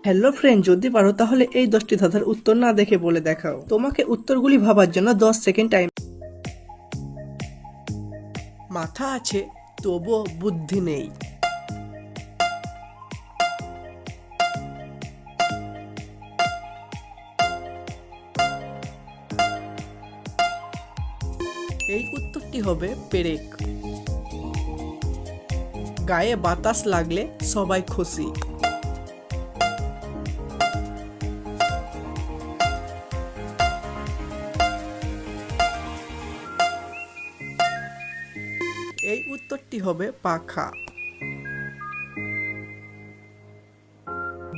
Hello friend, যদি পারো তাহলে এই 10টি ধাঁধার উত্তর না দেখে বলে দেখাও। তোমাকে উত্তরগুলি ভাবার জন্য 10 সেকেন্ড টাইম। মাথা আছে তবুও বুদ্ধি নেই। এই উত্তরটি হবে পেরেক। গায়ে বাতাস লাগলে সবাই খুশি। এই উত্তরটি হবে পাখা।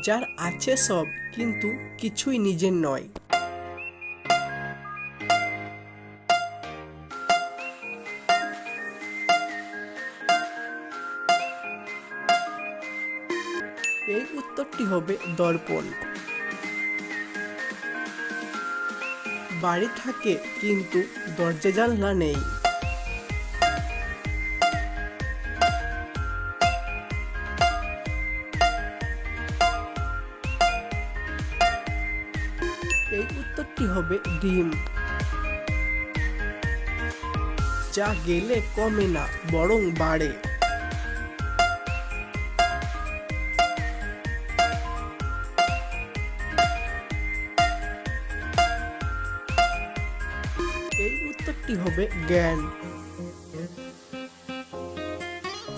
যার আছে সব কিন্তু কিছুই নিজের নয়। এই উত্তরটি হবে দর্পণ। বাড়ি থাকে কিন্তু দরজা জানলা নেই। এই উত্তরটি হবে ডিম। যা গেলে কমে না বরং বাড়ে। এই উত্তরটি হবে জ্ঞান।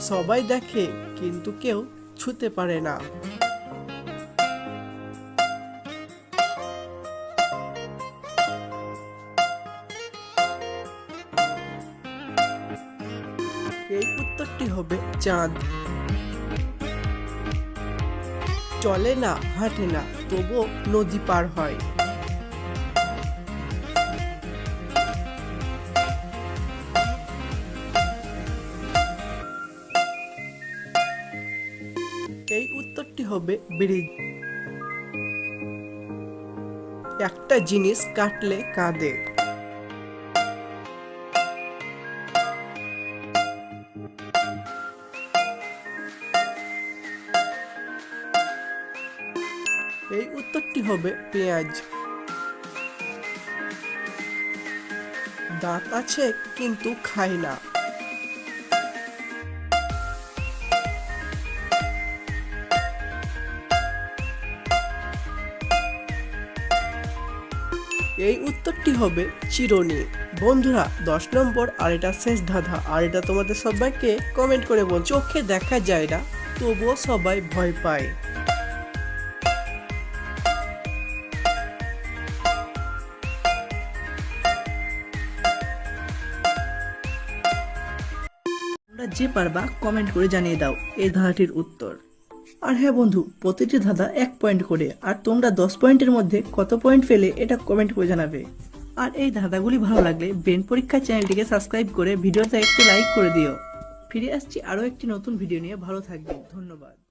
সবাই দেখে কিন্তু কেউ ছুঁতে পারে না। এই উত্তরটি হবে চাঁদ। চলে না হাঁটে না তবুও নদী পার হয়। এই উত্তরটি হবে ব্রিজ। একটা জিনিস কাটলে কাঁদে। এই উত্তরটি হবে পেঁয়াজ। দাঁত আছে কিন্তু খায় না। এই উত্তরটি হবে চিরুনি। বন্ধুরা, 10 নম্বর আর এটা শেষ ধাঁধা, আর এটা তোমাদের সবাইকে কমেন্ট করে বল। চোখে দেখা যায় না তবুও সবাই ভয় পায়। তোমরা যে পারবা কমেন্ট করে জানিয়ে দাও এই ধাঁধাটির উত্তর। আর হ্যাঁ বন্ধু, প্রতিটি ধাঁধা 1 পয়েন্ট করে, আর তোমরা 10 পয়েন্টের মধ্যে কত পয়েন্ট পেলে এটা কমেন্ট করে জানাবে। আর এই ধাঁধাগুলি ভালো লাগলে ব্রেন পরীক্ষা চ্যানেলটিকে সাবস্ক্রাইব করে ভিডিওতে একটি লাইক করে দিও। ফিরে আসছি আরও একটি নতুন ভিডিও নিয়ে। ভালো থাকবে, ধন্যবাদ।